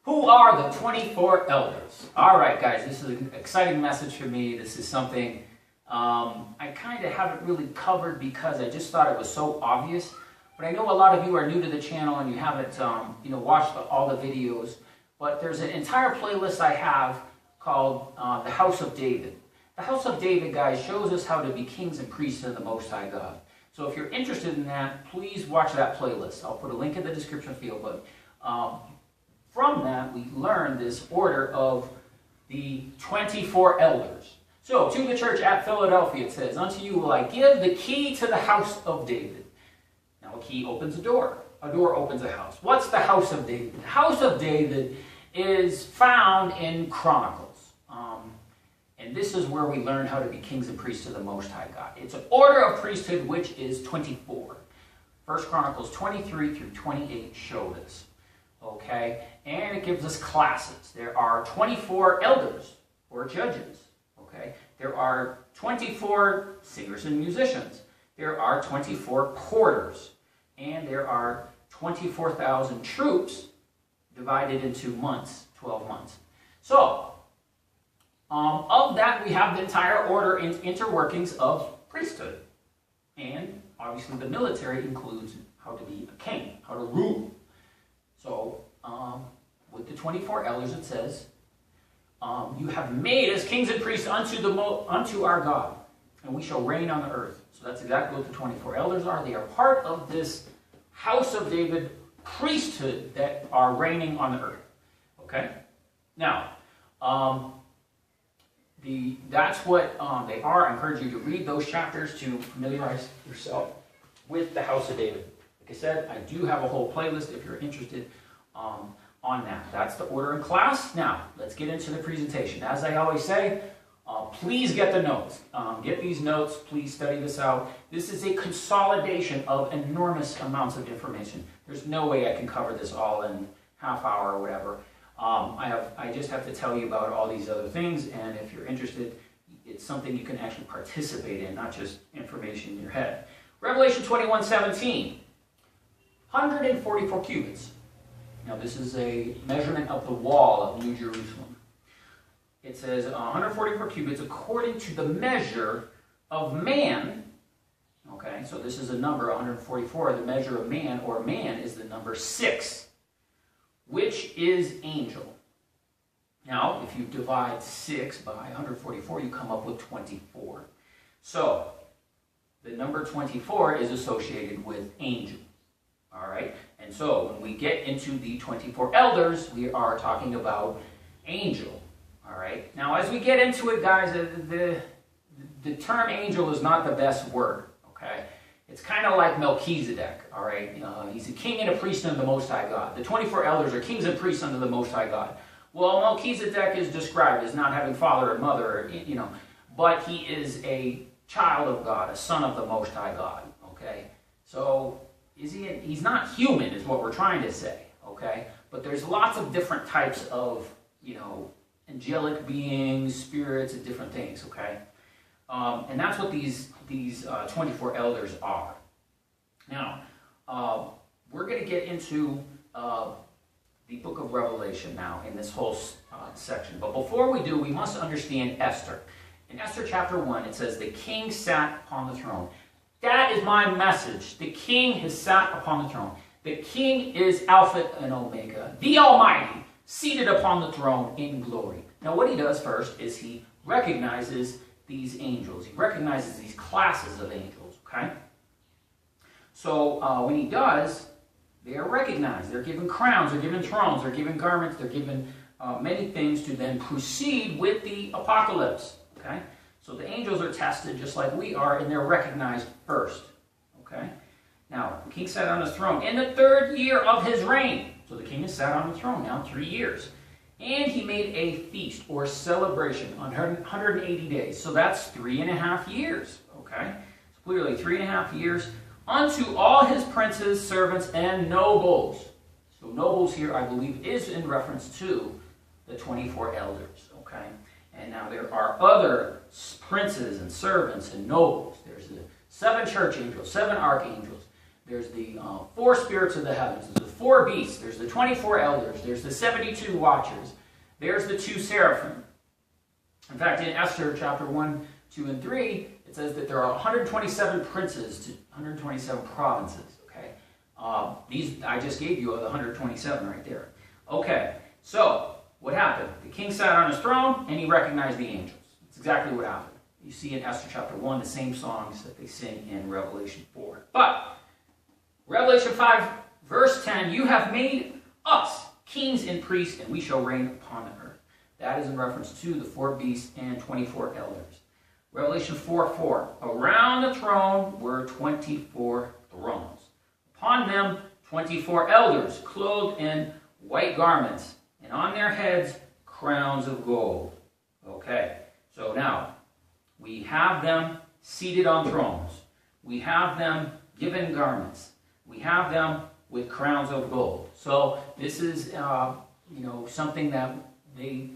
Who are the 24 elders? All right, guys, this is an exciting message for me. This is something I kind of haven't really covered because I just thought it was so obvious. But I know a lot of you are new to the channel and you haven't watched all the videos. But there's an entire playlist I have called The House of David. The House of David, guys, shows us how to be kings and priests of the Most High God. So if you're interested in that, please watch that playlist. I'll put a link in the description field. But from that, we learn this order of the 24 elders. So, to the church at Philadelphia, it says, "Unto you will I give the key to the house of David." Now, a key opens a door. A door opens a house. What's the house of David? The house of David is found in Chronicles. And this is where we learn how to be kings and priests of the Most High God. It's an order of priesthood which is 24. 1 Chronicles 23 through 28 show this. Okay, and it gives us classes. There are 24 elders or judges. Okay, there are 24 singers and musicians. There are 24 porters, and there are 24,000 troops divided into months, 12 months. So, of that, we have the entire order and interworkings of priesthood, and obviously the military includes how to be a king, how to rule. So, with the 24 elders, it says, "You have made us kings and priests unto our God, and we shall reign on the earth." So that's exactly what the 24 elders are. They are part of this house of David priesthood that are reigning on the earth. Okay? Now, that's what they are. I encourage you to read those chapters to familiarize yourself with the house of David. Like I said, I do have a whole playlist if you're interested on that. That's the order in class. Now, let's get into the presentation. As I always say, please get the notes. Get these notes. Please study this out. This is a consolidation of enormous amounts of information. There's no way I can cover this all in half hour or whatever. I just have to tell you about all these other things, and if you're interested, it's something you can actually participate in, not just information in your head. Revelation 21:17. 144 cubits. Now, this is a measurement of the wall of New Jerusalem. It says 144 cubits according to the measure of man. Okay, so this is a number, 144. The measure of man, or man, is the number 6, which is angel. Now, if you divide 6 by 144, you come up with 24. So, the number 24 is associated with angel. All right, and so when we get into the 24 elders, we are talking about angel. All right, now as we get into it, guys, the term angel is not the best word. Okay, it's kind of like Melchizedek. All right, he's a king and a priest unto the Most High God. The 24 elders are kings and priests unto the Most High God. Well, Melchizedek is described as not having father or mother, but he is a child of God, a son of the Most High God. Okay, so. He's not human, is what we're trying to say, okay? But there's lots of different types of, angelic beings, spirits, and different things, okay? And that's what these 24 elders are. Now, we're going to get into the book of Revelation now in this whole section. But before we do, we must understand Esther. In Esther chapter 1, it says, "The king sat upon the throne." That is my message. The king has sat upon the throne. The king is Alpha and Omega, the Almighty, seated upon the throne in glory. Now what he does first is he recognizes these angels. He recognizes these classes of angels, okay? So when he does, they are recognized. They're given crowns, they're given thrones, they're given garments, they're given many things to then proceed with the apocalypse, okay? So the angels are tested just like we are, and they're recognized first. Okay? Now, the king sat on his throne in the 3rd year of his reign. So the king has sat on the throne now 3 years. And he made a feast or celebration on 180 days. So that's 3.5 years. Okay? So clearly 3.5 years unto all his princes, servants, and nobles. So nobles here, I believe, is in reference to the 24 elders. Okay? And now there are other princes and servants and nobles. There's the 7 church angels, 7 archangels. There's the 4 spirits of the heavens. There's the 4 beasts. There's the 24 elders. There's the 72 watchers. There's the 2 seraphim. In fact, in Esther chapter 1, 2, and 3, it says that there are 127 princes to 127 provinces. Okay, these I just gave you the 127 right there. Okay, so what happened? The king sat on his throne and he recognized the angels. That's exactly what happened. You see in Esther chapter 1 the same songs that they sing in Revelation 4. But Revelation 5, verse 10, you have made us kings and priests, and we shall reign upon the earth. That is in reference to the 4 beasts and 24 elders. Revelation 4:4, around the throne were 24 thrones. Upon them 24 elders, clothed in white garments, and on their heads crowns of gold. Okay, so now we have them seated on thrones. We have them given garments. We have them with crowns of gold. So this is, something that they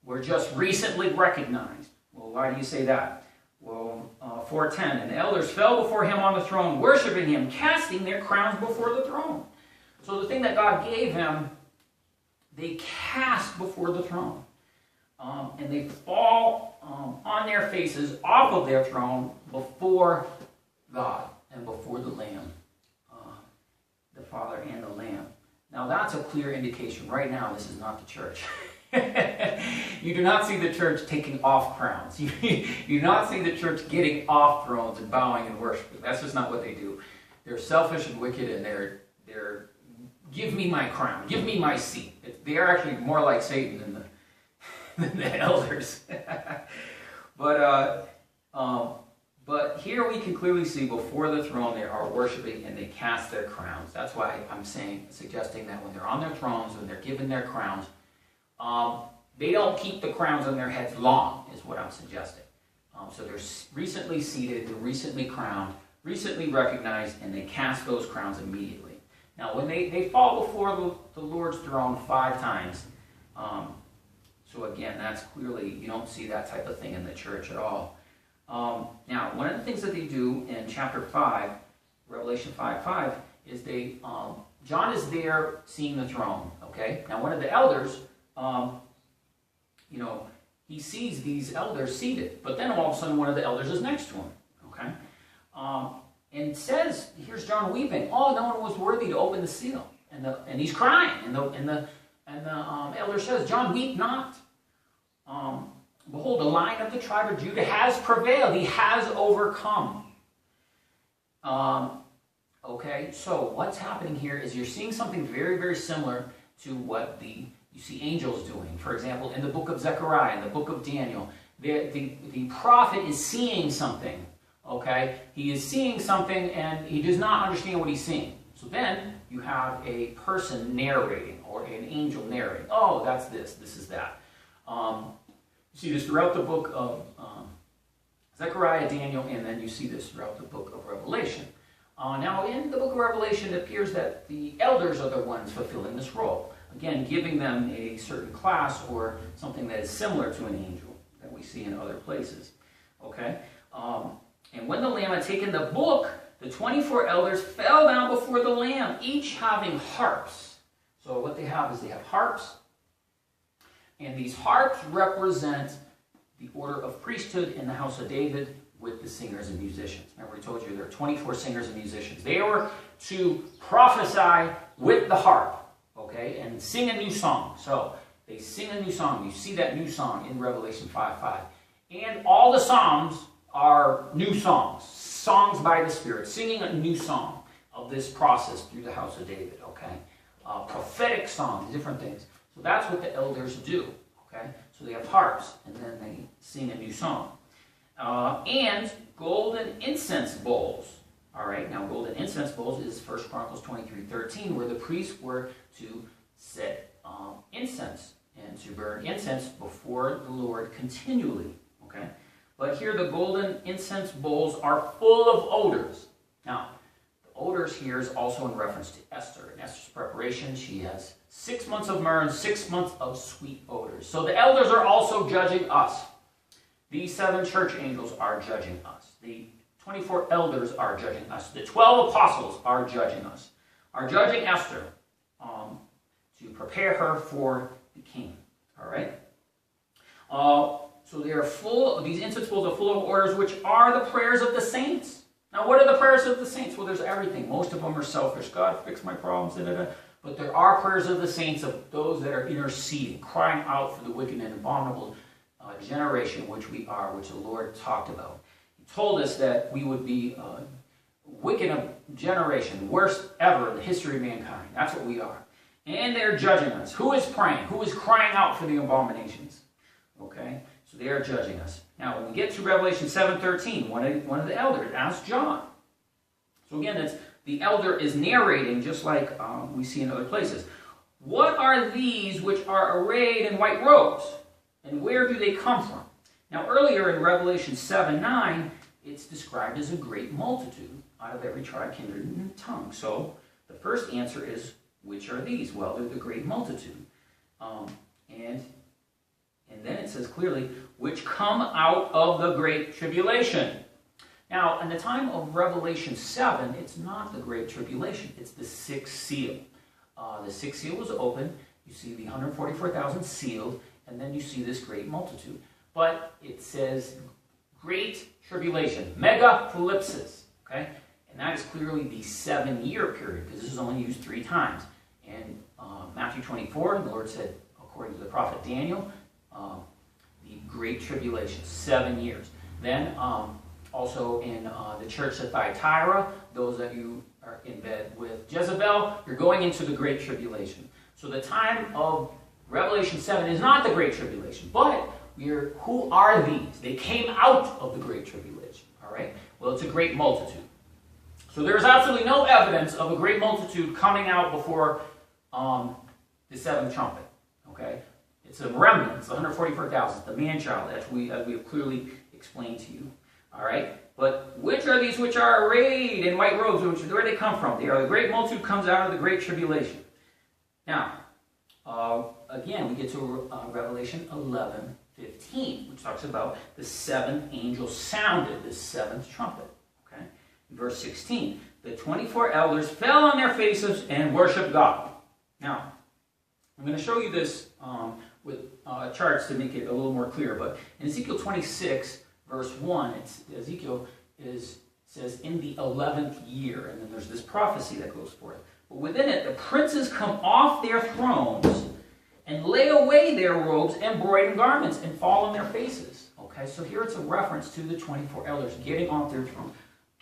were just recently recognized. Well, why do you say that? Well, 4:10, and the elders fell before him on the throne, worshiping him, casting their crowns before the throne. So the thing that God gave him, they cast before the throne. And they fall on their faces off of their throne before God and before the Lamb, the Father and the Lamb. Now that's a clear indication. Right now, this is not the church. You do not see the church taking off crowns. You do not see the church getting off thrones and bowing and worshiping. That's just not what they do. They're selfish and wicked, and they're give me my crown, give me my seat. They are actually more like Satan than the elders. But here we can clearly see before the throne they are worshiping and they cast their crowns. That's why I'm suggesting that when they're on their thrones, when they're given their crowns, they don't keep the crowns on their heads long, is what I'm suggesting. So they're recently seated, they're recently crowned, recently recognized, and they cast those crowns immediately. Now, when they fall before the Lord's throne 5 times, so again, that's clearly, you don't see that type of thing in the church at all. Now, one of the things that they do in chapter 5, Revelation 5:5, is John is there seeing the throne, okay? Now, one of the elders, he sees these elders seated, but then all of a sudden one of the elders is next to him, okay? And says, here's John weeping. Oh, no one was worthy to open the seal. And he's crying. And the elder says, John, weep not. Behold, the Lion of the tribe of Judah has prevailed. He has overcome. Okay, so what's happening here is you're seeing something very, very similar to what you see angels doing. For example, in the book of Zechariah, in the book of Daniel, the prophet is seeing something. Okay, he is seeing something and he does not understand what he's seeing. So then you have a person narrating, or an angel narrating. Oh, that's this is that. You see this throughout the book of Zechariah, Daniel, and then you see this throughout the book of Revelation. Now in the book of Revelation, it appears that the elders are the ones fulfilling this role. Again, giving them a certain class or something that is similar to an angel that we see in other places. Okay? And when the Lamb had taken the book, the 24 elders fell down before the Lamb, each having harps. So what they have is they have harps. And these harps represent the order of priesthood in the house of David with the singers and musicians. Remember, we told you there are 24 singers and musicians. They were to prophesy with the harp, okay, and sing a new song. So they sing a new song. You see that new song in Revelation 5:5. And all the psalms are new songs, songs by the Spirit, singing a new song of this process through the house of David, okay? Prophetic songs, different things. So that's what the elders do, okay? So they have harps, and then they sing a new song. And golden incense bowls. All right, now golden incense bowls is 1 Chronicles 23:13, where the priests were to set incense and to burn incense before the Lord continually, okay? But here the golden incense bowls are full of odors. Now, the odors here is also in reference to Esther. In Esther's preparation, she has 6 months of myrrh and 6 months of sweet odors. So the elders are also judging us. These 7 church angels are judging us. The 24 elders are judging us. The 12 apostles are judging us. Are judging Esther to prepare her for the king. All right? So they are full, these incense bowls are full of orders, which are the prayers of the saints. Now, what are the prayers of the saints? Well, there's everything. Most of them are selfish. God, fix my problems, da, da, da. But there are prayers of the saints, of those that are interceding, crying out for the wicked and abominable generation, which we are, which the Lord talked about. He told us that we would be a wicked generation, worst ever in the history of mankind. That's what we are. And they're judging us. Who is praying? Who is crying out for the abominations? Okay? So they are judging us. Now, when we get to Revelation 7:13, one of the elders asked John. So again, that's, the elder is narrating, just like we see in other places. What are these which are arrayed in white robes? And where do they come from? Now, earlier in Revelation 7:9, it's described as a great multitude out of every tribe, kindred, and tongue. So the first answer is, which are these? Well, they're the great multitude. And then it says clearly, which come out of the great tribulation. Now, in the time of Revelation 7, it's not the great tribulation. It's the sixth seal. The sixth seal was opened. You see the 144,000 sealed, and then you see this great multitude. But it says great tribulation, megaphalipsis, okay? And that is clearly the 7-year period, because this is only used 3 times. In Matthew 24, the Lord said, according to the prophet Daniel, the great tribulation, 7 years. Then also in the church at Thyatira, those of you are in bed with Jezebel, you're going into the great tribulation. So the time of Revelation 7 is not the great tribulation, but who are these? They came out of the great tribulation, all right? Well, it's a great multitude. So there's absolutely no evidence of a great multitude coming out before the 7th trumpet, okay? It's a remnant. It's 144,000. The man-child, as we have clearly explained to you. All right? But which are these which are arrayed in white robes? Where do they come from? They are the great multitude comes out of the great tribulation. Now, again, we get to Revelation 11:15, which talks about the 7th angel sounded the 7th trumpet. Okay? Verse 16, the 24 elders fell on their faces and worshiped God. Now, I'm going to show you this with charts to make it a little more clear. But in Ezekiel 26, verse 1, Ezekiel says, in the 11th year. And then there's this prophecy that goes forth. But within it, the princes come off their thrones and lay away their robes and broidered garments and fall on their faces. Okay, so here it's a reference to the 24 elders getting off their throne,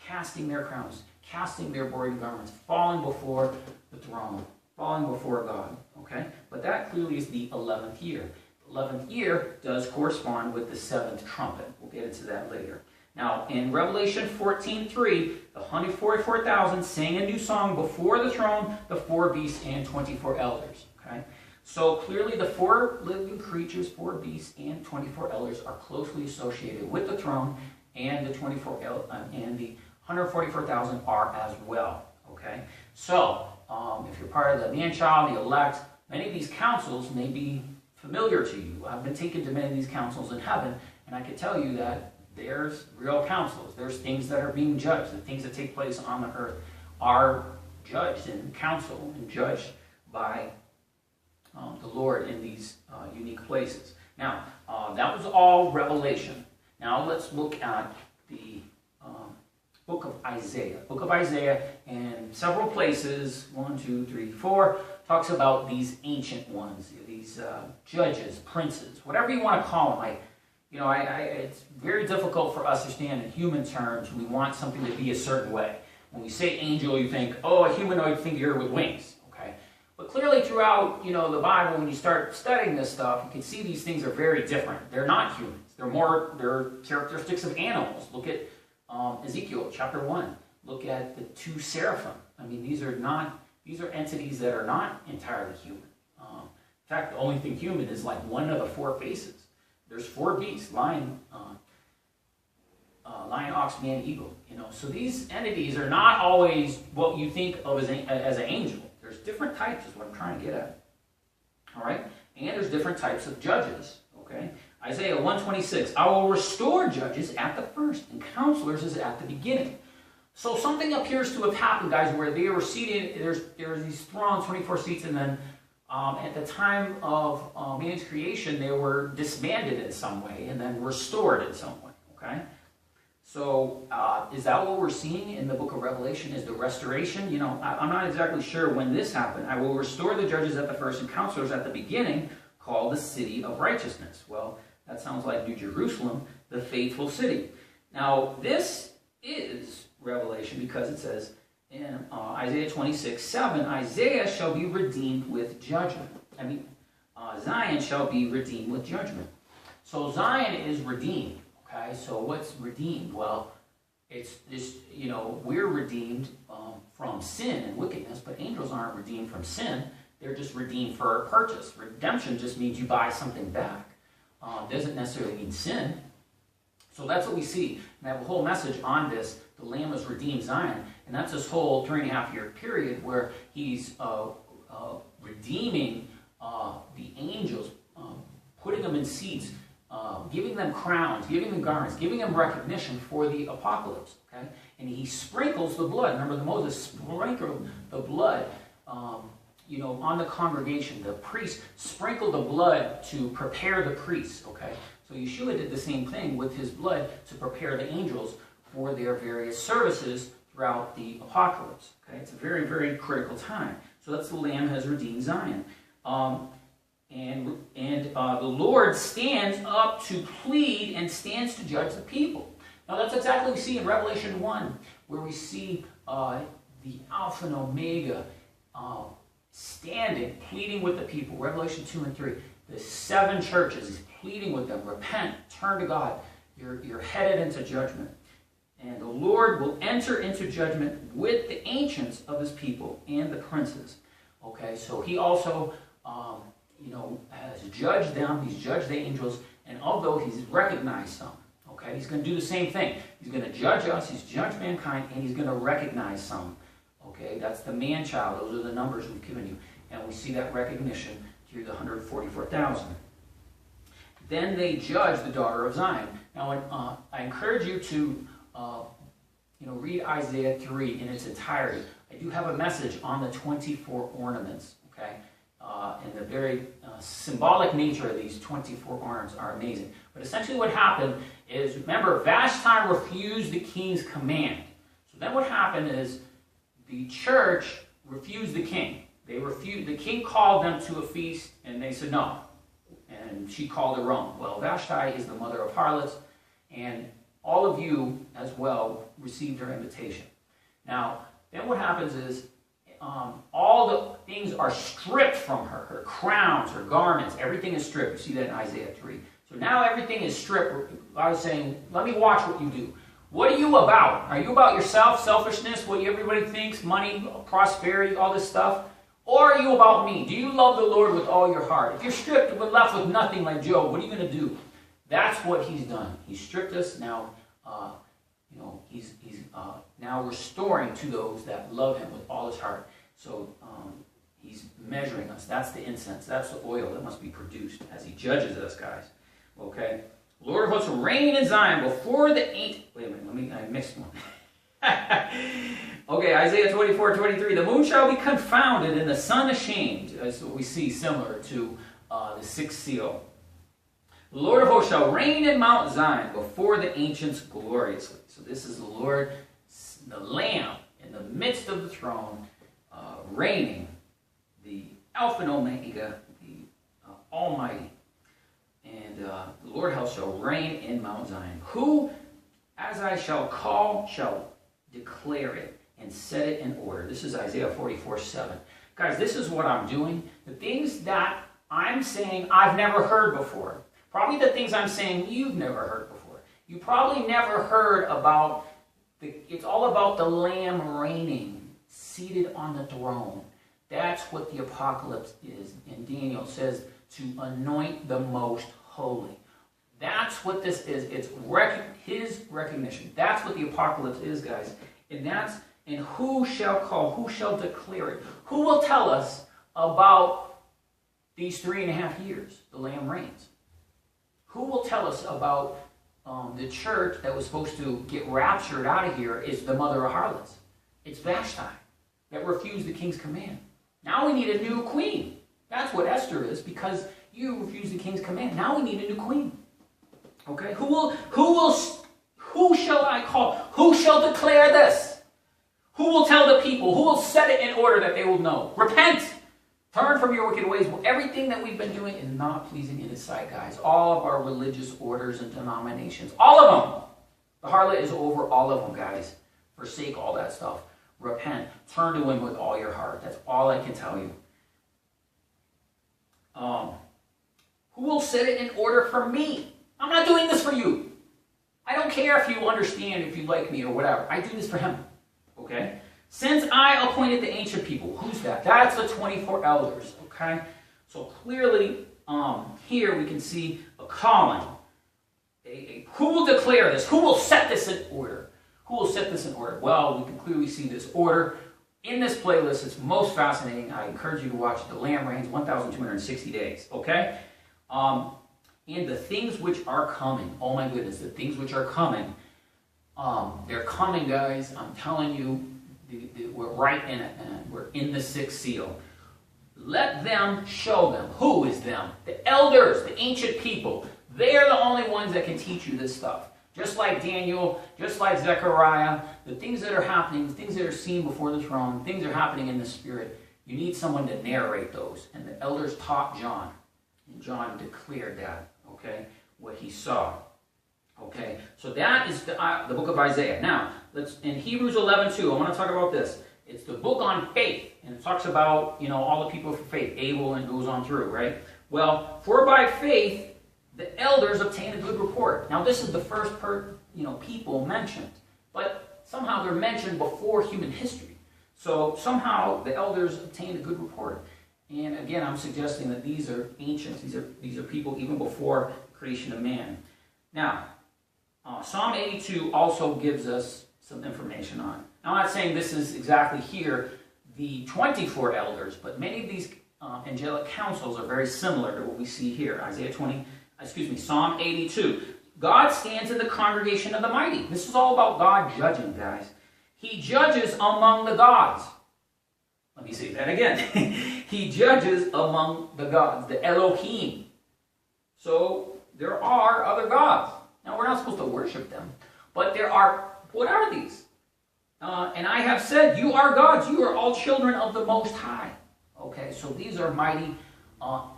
casting their crowns, casting their broidered garments, falling before the throne, falling before God. Okay? But that clearly is the 11th year. The 11th year does correspond with the 7th trumpet. We'll get into that later. Now, in Revelation 14:3, the 144,000 sang a new song before the throne, the 4 beasts and 24 elders. Okay? So clearly the 4 living creatures, 4 beasts, and 24 elders are closely associated with the throne, and the 144,000 are as well. Okay? So, if you're part of the man-child, the elect, many of these councils may be familiar to you. I've been taken to many of these councils in heaven, and I can tell you that there's real councils. There's things that are being judged. The things that take place on the earth are judged and counseled and judged by the Lord in these unique places. Now, that was all Revelation. Now let's look at the book of Isaiah. Book of Isaiah, in several places, 1, 2, 3, 4, talks about these ancient ones, these judges, princes, whatever you want to call them. It's very difficult for us to understand in human terms. We want something to be a certain way. When we say angel, you think, oh, a humanoid figure with wings. Okay, but clearly throughout, the Bible, when you start studying this stuff, you can see these things are very different. They're not humans. They're characteristics of animals. Look at Ezekiel chapter 1. Look at the 2 seraphim. I mean, these are entities that are not entirely human. In fact, the only thing human is like one of the 4 faces. There's 4 beasts: lion, ox, man, eagle. So these entities are not always what you think of as an angel. There's different types, is what I'm trying to get at. All right, and there's different types of judges. Okay, Isaiah 1:26, I will restore judges at the first, and counselors is at the beginning. So something appears to have happened, guys, where they were seated, there's these thrones, 24 seats, and then at the time of man's creation, they were disbanded in some way, and then restored in some way, okay? So is that what we're seeing in the book of Revelation, is the restoration? You know, I'm not exactly sure when this happened. I will restore the judges at the first and counselors at the beginning, called the city of righteousness. Well, that sounds like New Jerusalem, the faithful city. Now, this is Revelation because it says in Isaiah 26:7, Isaiah shall be redeemed with judgment. Zion shall be redeemed with judgment. So Zion is redeemed. Okay, so what's redeemed? Well, it's this, you know, we're redeemed from sin and wickedness, but angels aren't redeemed from sin. They're just redeemed for a purchase. Redemption just means you buy something back. Doesn't necessarily mean sin. So that's what we see. And I have a whole message on this. The Lamb has redeemed Zion. And that's this whole 3.5-year period where he's redeeming the angels, putting them in seats, giving them crowns, giving them garments, giving them recognition for the apocalypse. Okay? And he sprinkles the blood. Remember, Moses sprinkled the blood on the congregation. The priest sprinkled the blood to prepare the priests. Okay? So Yeshua did the same thing with his blood to prepare the angels for their various services throughout the apocalypse. Okay? It's a very, very critical time. So that's the Lamb has redeemed Zion. The Lord stands up to plead and stands to judge the people. Now that's exactly what we see in Revelation 1, where we see the Alpha and Omega standing, pleading with the people. Revelation 2 and 3, the 7 churches, he's pleading with them, repent, turn to God. You're headed into judgment. And the Lord will enter into judgment with the ancients of his people and the princes. Okay, so he also has judged them, he's judged the angels, and although he's recognized some, okay, he's going to do the same thing. He's going to judge us, he's judged mankind, and he's going to recognize some. Okay, that's the man-child. Those are the numbers we've given you. And we see that recognition through the 144,000. Then they judge the daughter of Zion. Now, I encourage you to read Isaiah 3 in its entirety. I do have a message on the 24 ornaments, okay? And the very symbolic nature of these 24 ornaments are amazing. But essentially what happened is, remember, Vashti refused the king's command. So then what happened is the church refused the king. They refused. The king called them to a feast, and they said no. And she called it Rome. Well, Vashti is the mother of harlots, and all of you as well received her invitation. Now, then what happens is all the things are stripped from her. Her crowns, her garments, everything is stripped. You see that in Isaiah 3. So now everything is stripped. I was saying, let me watch what you do. What are you about? Are you about yourself, selfishness, what everybody thinks, money, prosperity, all this stuff? Or are you about me? Do you love the Lord with all your heart? If you're stripped and left with nothing like Job, what are you going to do? That's what he's done. He stripped us. Now, he's now restoring to those that love him with all his heart. So he's measuring us. That's the incense. That's the oil that must be produced as he judges us, guys. Okay? Lord of hosts will reign in Zion before the ancient... Wait a minute, I missed one. Okay, Isaiah 24:23. The moon shall be confounded and the sun ashamed. That's what we see similar to the sixth seal. The Lord of hosts shall reign in Mount Zion before the ancients gloriously. So this is the Lord, the Lamb, in the midst of the throne, reigning, the Alpha and Omega, the Almighty. And the Lord shall reign in Mount Zion. Who, as I shall call, shall declare it and set it in order. This is Isaiah 44:7. Guys, this is what I'm doing. The things that I'm saying I've never heard before. Probably the things I'm saying you've never heard before. You probably never heard about, it's all about the Lamb reigning, seated on the throne. That's what the apocalypse is. And Daniel says to anoint the most holy. That's what this is. It's his recognition. That's what the apocalypse is, guys. And who shall call? Who shall declare it? Who will tell us about these 3.5 years the Lamb reigns? Who will tell us about the church that was supposed to get raptured out of here is the mother of harlots? It's Vashti that refused the king's command. Now we need a new queen. That's what Esther is, because you refused the king's command. Now we need a new queen. Okay? Who shall I call? Who shall declare this? Who will tell the people? Who will set it in order that they will know? Repent! Turn from your wicked ways. Everything that we've been doing is not pleasing in his sight, guys. All of our religious orders and denominations. All of them. The harlot is over all of them, guys. Forsake all that stuff. Repent. Turn to him with all your heart. That's all I can tell you. Who will set it in order for me? I'm not doing this for you. I don't care if you understand, if you like me or whatever. I do this for him. Okay? Since I appointed the ancient people. Who's that? That's the 24 elders. Okay? So clearly, here we can see a calling. Who will declare this? Who will set this in order? Who will set this in order? Well, we can clearly see this order in this playlist. It's most fascinating. I encourage you to watch The Lamb Reigns, 1,260 Days. Okay? And the things which are coming. Oh my goodness, the things which are coming. They're coming, guys. I'm telling you, we're right in it, man. We're in the sixth seal. Let them show them. Who is them? The elders, the ancient people. They are the only ones that can teach you this stuff. Just like Daniel, just like Zechariah, the things that are happening, the things that are seen before the throne, things are happening in the Spirit. You need someone to narrate those. And the elders taught John. And John declared that, okay, what he saw. Okay, so that is the book of Isaiah. Now, let's in Hebrews 11:2, I want to talk about this. It's the book on faith, and it talks about, all the people for faith, Abel, and goes on through, right? Well, for by faith the elders obtained a good report. Now, this is the first people mentioned, but somehow they're mentioned before human history. So somehow the elders obtained a good report. And again, I'm suggesting that these are ancients. These are people even before creation of man. Now, Psalm 82 also gives us some information on. Now, I'm not saying this is exactly here, the 24 elders, but many of these angelic councils are very similar to what we see here. Psalm 82. God stands in the congregation of the mighty. This is all about God judging, guys. He judges among the gods. Let me say that again. He judges among the gods, the Elohim. So there are other gods. Now, we're not supposed to worship them, but there are, what are these? And I have said, you are gods, you are all children of the Most High. Okay, so these are mighty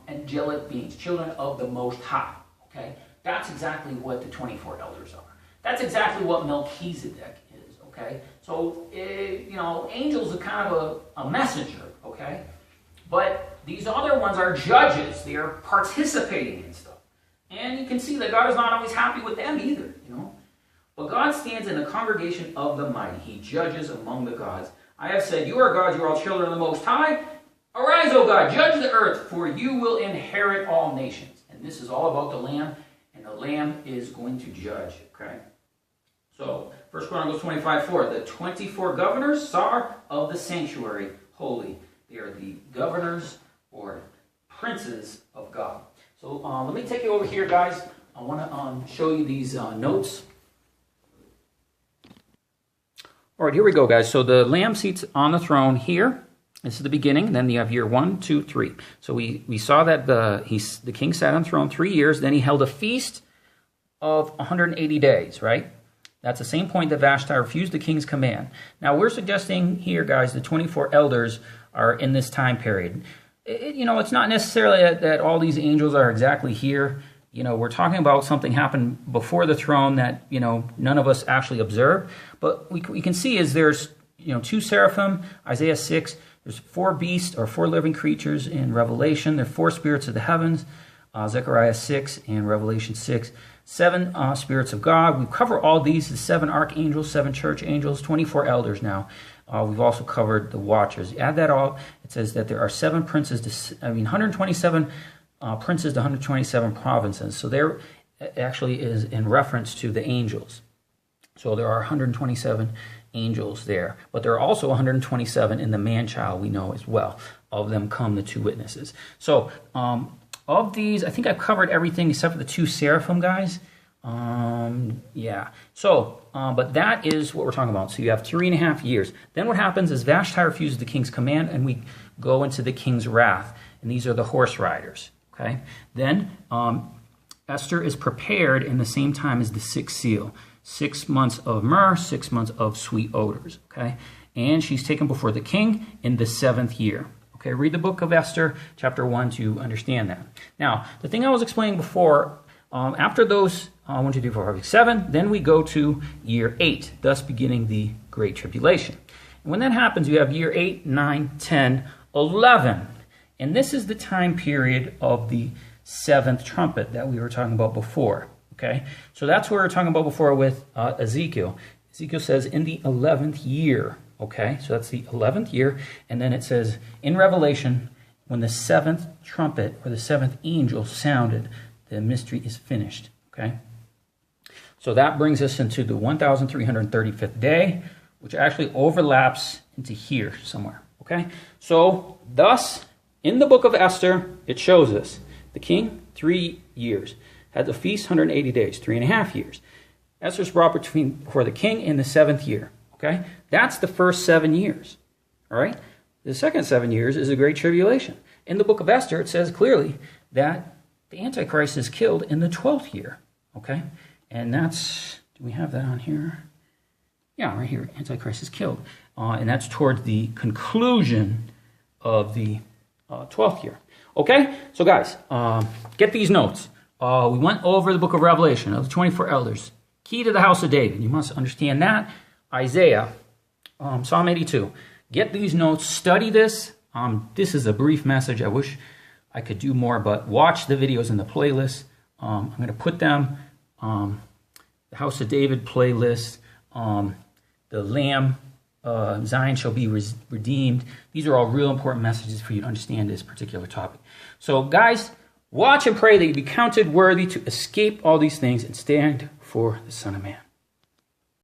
angelic beings, children of the Most High. Okay, that's exactly what the 24 elders are. That's exactly what Melchizedek is. Okay, so, angels are kind of a messenger. Okay, but these other ones are judges. They are participating in stuff. And you can see that God is not always happy with them either, But God stands in the congregation of the mighty. He judges among the gods. I have said, you are gods, you are all children of the Most High. Arise, O God, judge the earth, for you will inherit all nations. And this is all about the Lamb, and the Lamb is going to judge, okay? So, 1 Chronicles 25:4, the 24 governors are of the sanctuary holy. They are the governors or princes of God. So let me take you over here, guys. I want to show you these notes. All right, here we go, guys. So the Lamb seats on the throne here. This is the beginning. Then you have year 1, 2, 3. So we saw that the king sat on the throne 3 years. Then he held a feast of 180 days, right? That's the same point that Vashti refused the king's command. Now, we're suggesting here, guys, the 24 elders are in this time period. It's not necessarily that all these angels are exactly here. We're talking about something happened before the throne that, none of us actually observed. But we can see is there's, 2 seraphim, Isaiah 6. There's 4 beasts or 4 living creatures in Revelation. There are 4 spirits of the heavens, Zechariah 6 and Revelation 6. 7 spirits of God. We cover all these, the 7 archangels, 7 church angels, 24 elders now. We've also covered the watchers. Add that all, it says that there are 7 princes, 127 princes to 127 provinces. So there actually is in reference to the angels. So there are 127 angels there. But there are also 127 in the man-child we know as well. Of them come the 2 witnesses. So of these, I think I've covered everything except for the 2 seraphim guys. Yeah. So, but that is what we're talking about. So you have 3.5 years. Then what happens is Vashti refuses the king's command, and we go into the king's wrath. And these are the horse riders. Okay. Then Esther is prepared in the same time as the 6th seal. 6 months of myrrh, 6 months of sweet odors. Okay. And she's taken before the king in the 7th year. Okay. Read the book of Esther, chapter 1, to understand that. Now, the thing I was explaining before, after those 1, 2, 3, 4, 5, 6, 7, then we go to year 8, thus beginning the Great Tribulation. And when that happens, you have year 8, 9, 10, 11. And this is the time period of the 7th trumpet that we were talking about before. Okay, so that's what we were talking about before with Ezekiel. Ezekiel says in the 11th year. Okay, so that's the 11th year. And then it says in Revelation, when the 7th trumpet or the 7th angel sounded, the mystery is finished. Okay, so that brings us into the 1335th day, which actually overlaps into here somewhere. Okay, so thus in the book of Esther, it shows us the king 3 years had the feast 180 days, 3.5 years. Esther's brought before the king in the 7th year. Okay, that's the first 7 years. All right, the second 7 years is a great tribulation. In the book of Esther, it says clearly that the Antichrist is killed in the 12th year. Okay, and that's, do we have that on here? Yeah, right here, Antichrist is killed. And that's towards the conclusion of the 12th year. Okay, so guys, get these notes. We went over the book of Revelation of the 24 elders. Key to the house of David. You must understand that. Isaiah, Psalm 82. Get these notes. Study this. This is a brief message. I wish I could do more, but watch the videos in the playlist. I'm going to put them. The House of David playlist. The Lamb, Zion shall be redeemed. These are all real important messages for you to understand this particular topic. So guys, watch and pray that you be counted worthy to escape all these things and stand for the Son of Man.